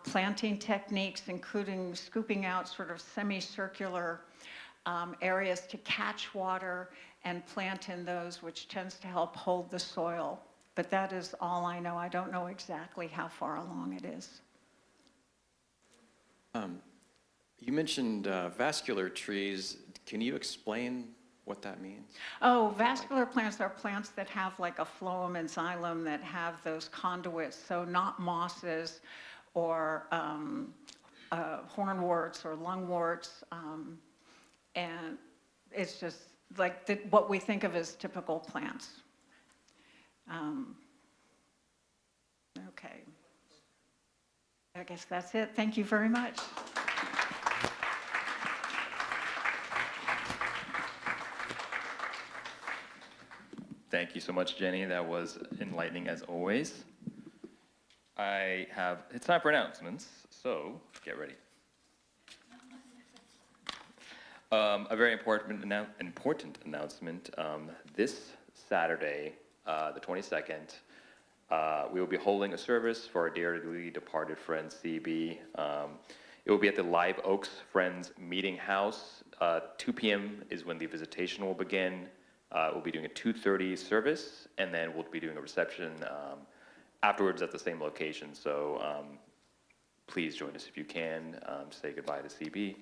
planting techniques, including scooping out sort of semicircular areas to catch water and plant in those, which tends to help hold the soil. But that is all I know. I don't know exactly how far along it is. You mentioned vascular trees. Can you explain what that means? Oh, vascular plants are plants that have like a phloem and xylem that have those conduits, so not mosses or hornworts or lungworts. And it's just like what we think of as typical plants. Okay. I guess that's it. Thank you very much. Thank you so much, Jenny. That was enlightening as always. It's time for announcements, so get ready. A very important announcement. This Saturday, the 22nd, we will be holding a service for our dearly departed friend, CB. It will be at the Live Oaks Friends Meeting House. 2 p.m. is when the visitation will begin. We'll be doing a 2:30 service, and then we'll be doing a reception afterwards at the same location. So please join us if you can. Say goodbye to CB.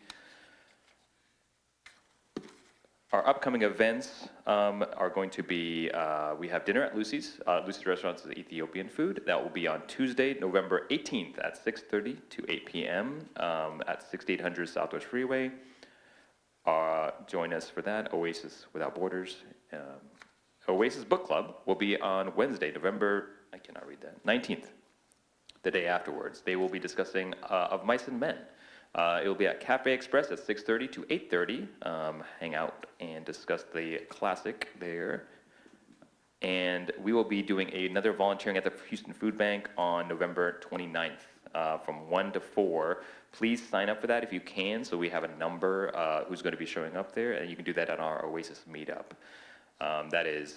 Our upcoming events are going to be, we have dinner at Lucy's. Lucy's Restaurant is Ethiopian food. That will be on Tuesday, November 18th at 6:30 to 8 p.m. At 6800 Southwest Freeway. Join us for that, Oasis Without Borders. Oasis Book Club will be on Wednesday, November, 19th, the day afterwards. They will be discussing Of Mice and Men. It will be at Cafe Express at 6:30 to 8:30. Hang out and discuss the classic there. And we will be doing another volunteering at the Houston Food Bank on November 29th from 1 to 4. Please sign up for that if you can, so we have a number who's going to be showing up there, and you can do that on our Oasis meetup. That is,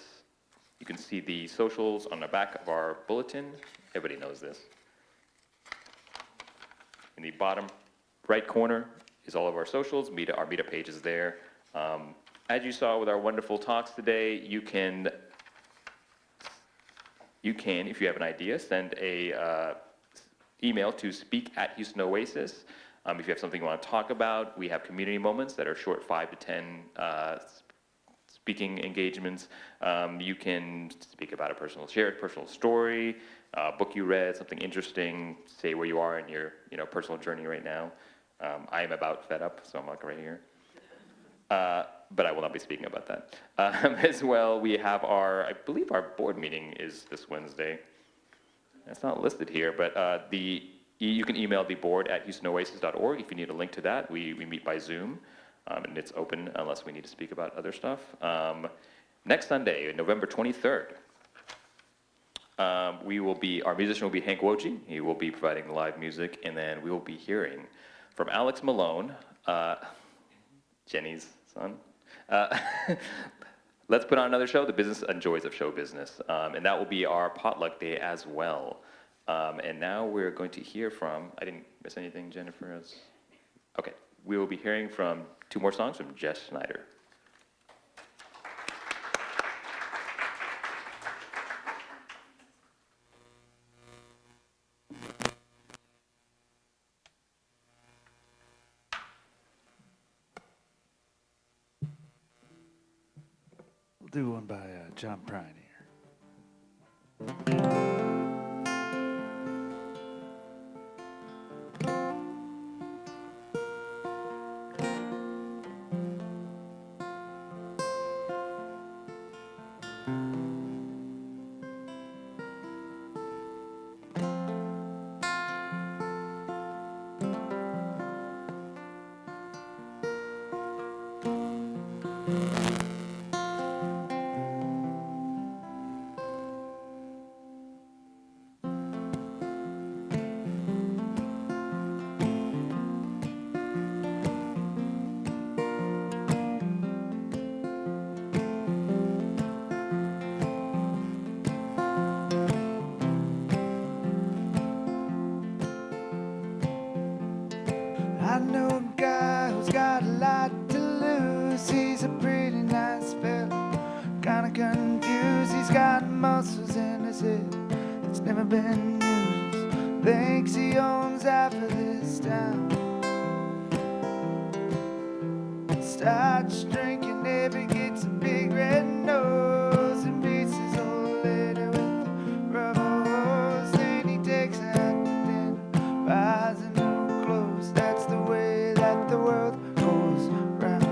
you can see the socials on the back of our bulletin. Everybody knows this. In the bottom right corner is all of our socials. Our meetup page is there. As you saw with our wonderful talks today, you can, if you have an idea, send a email to speak@HoustonOasis. If you have something you want to talk about, we have community moments that are short 5 to 10 speaking engagements. You can speak about share a personal story, book you read, something interesting, say where you are in your personal journey right now. I am about fed up, so I'm like right here. But I will not be speaking about that. As well, we have I believe our board meeting is this Wednesday. It's not listed here, but you can email the board at houstonoasis.org if you need a link to that. We meet by Zoom, and it's open unless we need to speak about other stuff. Next Sunday, November 23rd, our musician will be Hank Woji. He will be providing live music, and then we will be hearing from Alex Malone, Jenny's son. Let's put on another show, The Business and Joys of Show Business. And that will be our potluck day as well. And now we're going to hear from, I didn't miss anything, Jennifer? Okay, we will be hearing from 2 more songs from Jess Schneider. We'll do one by John Prine here. I know a guy who's got a lot to lose. He's a pretty nice fella, kinda confused. He's got muscles in his head that's never been used. Thinks he owns half of this town. Starts drinking if he gets a big red nose and beats his old lady with a rubber hose. Then he takes her out to dinner, buys her new clothes. That's the way that the world goes round.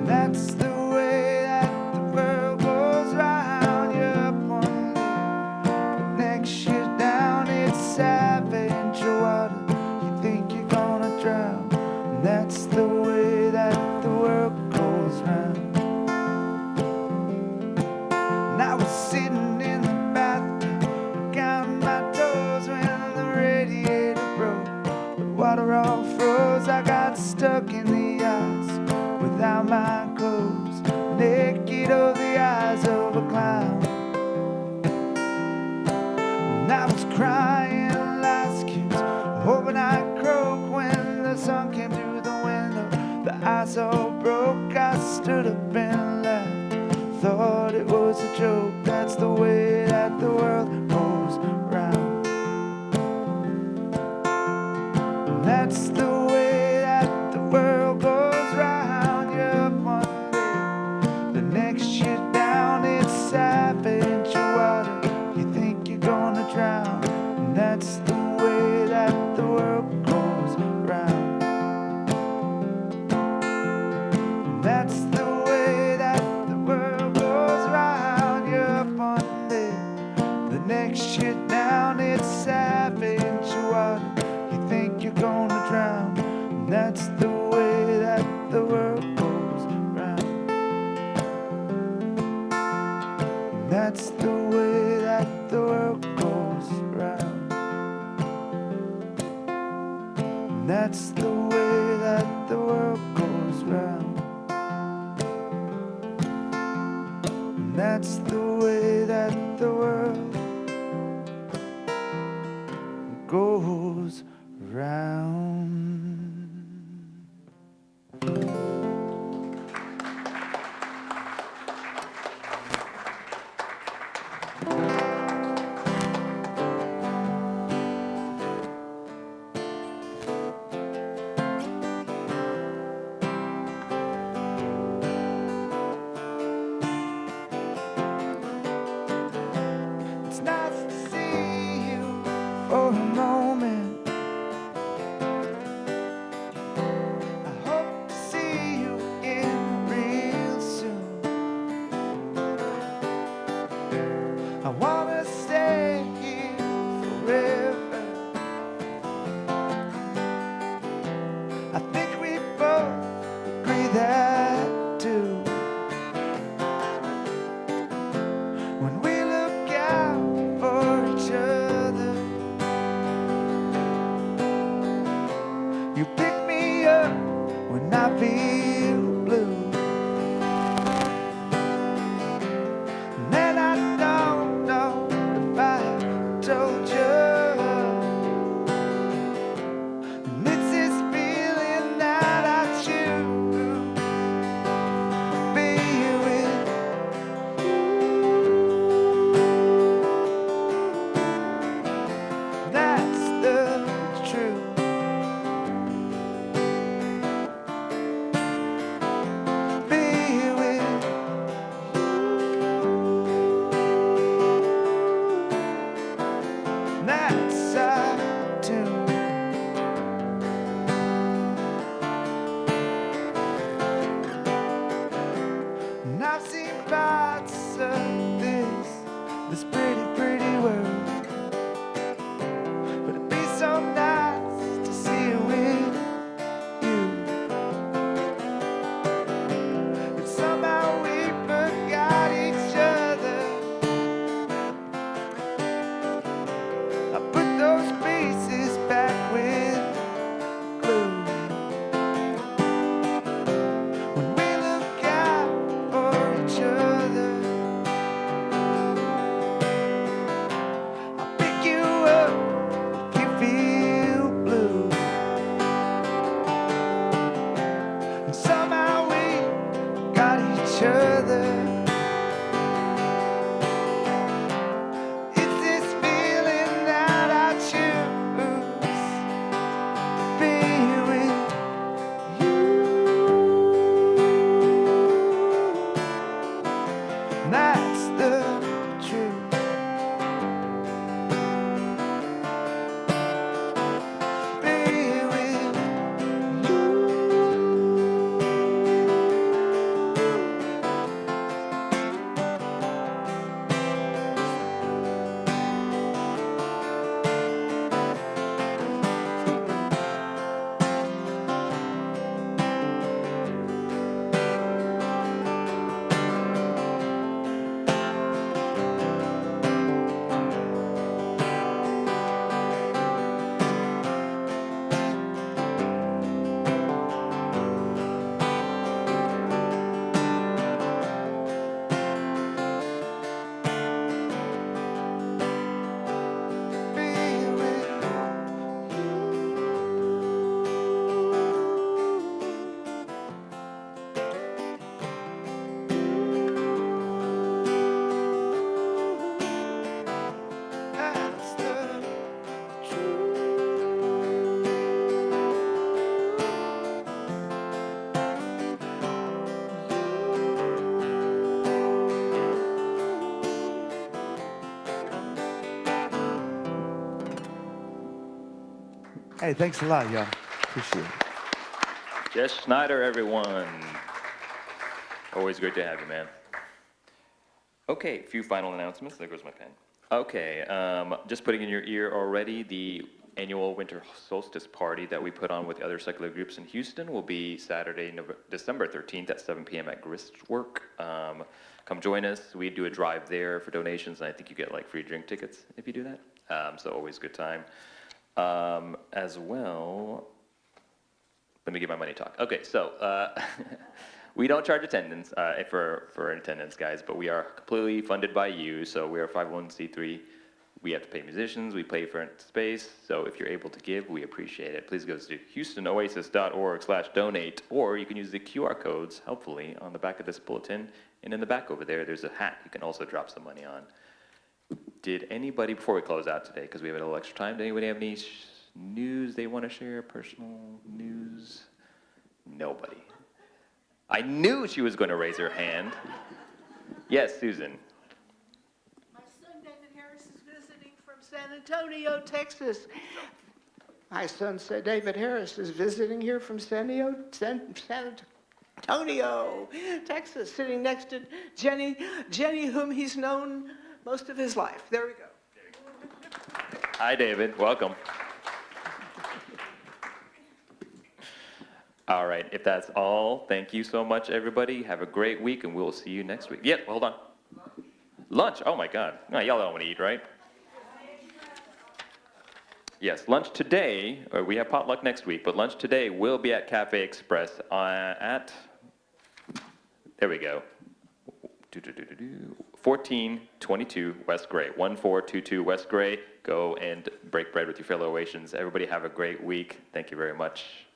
That's the way that the world goes round. You're up one leg, but next you're down. It's savage water. You think you're gonna drown. That's the way that the world goes round. And I was sitting in the bathroom, counting my toes when the radiator broke. The water all froze. I got stuck in the ice without my clothes, naked of the eyes of a clown. And I was crying last kids, hoping I'd croak when the sun came through the window. The ice all broke. I stood up and laughed, thought it was a joke. That's the way that the world goes round. And that's the way that the world goes round. You're up one day, the next you're down. It's savage water. You think you're gonna drown. And that's the way that the world goes round. And that's the way that the world goes round. You're up one day, the next you're down. It's savage water. You think you're gonna drown. And that's the way that the world goes round. And that's the way that the world goes round. And that's the way that the world goes round. And that's the way that the world goes round. pretty, pretty world. But it'd be so nice to see it with you. But somehow we forgot each other. I put those pieces back with glue. When we look out for each other, I'll pick you up if you feel blue. And somehow we got each other. It's this feeling that I choose. Be with that's the truth. Be with that's the Hey, thanks a lot, y'all. Appreciate it. Jess Schneider, everyone. Always great to have you, man. Okay, a few final announcements. There goes my pen. Okay, just putting in your ear already, the annual winter solstice party that we put on with the other secular groups in Houston will be Saturday, December 13th at 7 p.m. at Gristwork. Come join us. We do a drive there for donations, and I think you get like free drink tickets if you do that. So always a good time. As well, let me get my money talk. Okay, so we don't charge attendance for attendance, guys, but we are completely funded by you. So we are 501c3. We have to pay musicians. We pay for space. So if you're able to give, we appreciate it. Please go to HoustonOasis.org/donate, or you can use the QR codes, helpfully, on the back of this bulletin. And in the back over there, there's a hat you can also drop some money on. Did anybody, before we close out today, because we have a little extra time, did anybody have any news they want to share, personal news? Nobody. I knew she was going to raise her hand. Yes, Susan. My son David Harris is visiting from San Antonio, Texas. My son David Harris is visiting here from San Antonio, Texas, sitting next to Jenny, whom he's known most of his life. There we go. Hi, David. Welcome. All right, if that's all, thank you so much, everybody. Have a great week, and we'll see you next week. Yep, hold on. Lunch? Oh, my God. No, y'all don't want to eat, right? Yes, lunch today, or we have potluck next week, but lunch today will be at Cafe Express at, there we go, 1422 West Gray, 1422 West Gray. Go and break bread with your fellow Oasians. Everybody have a great week. Thank you very much.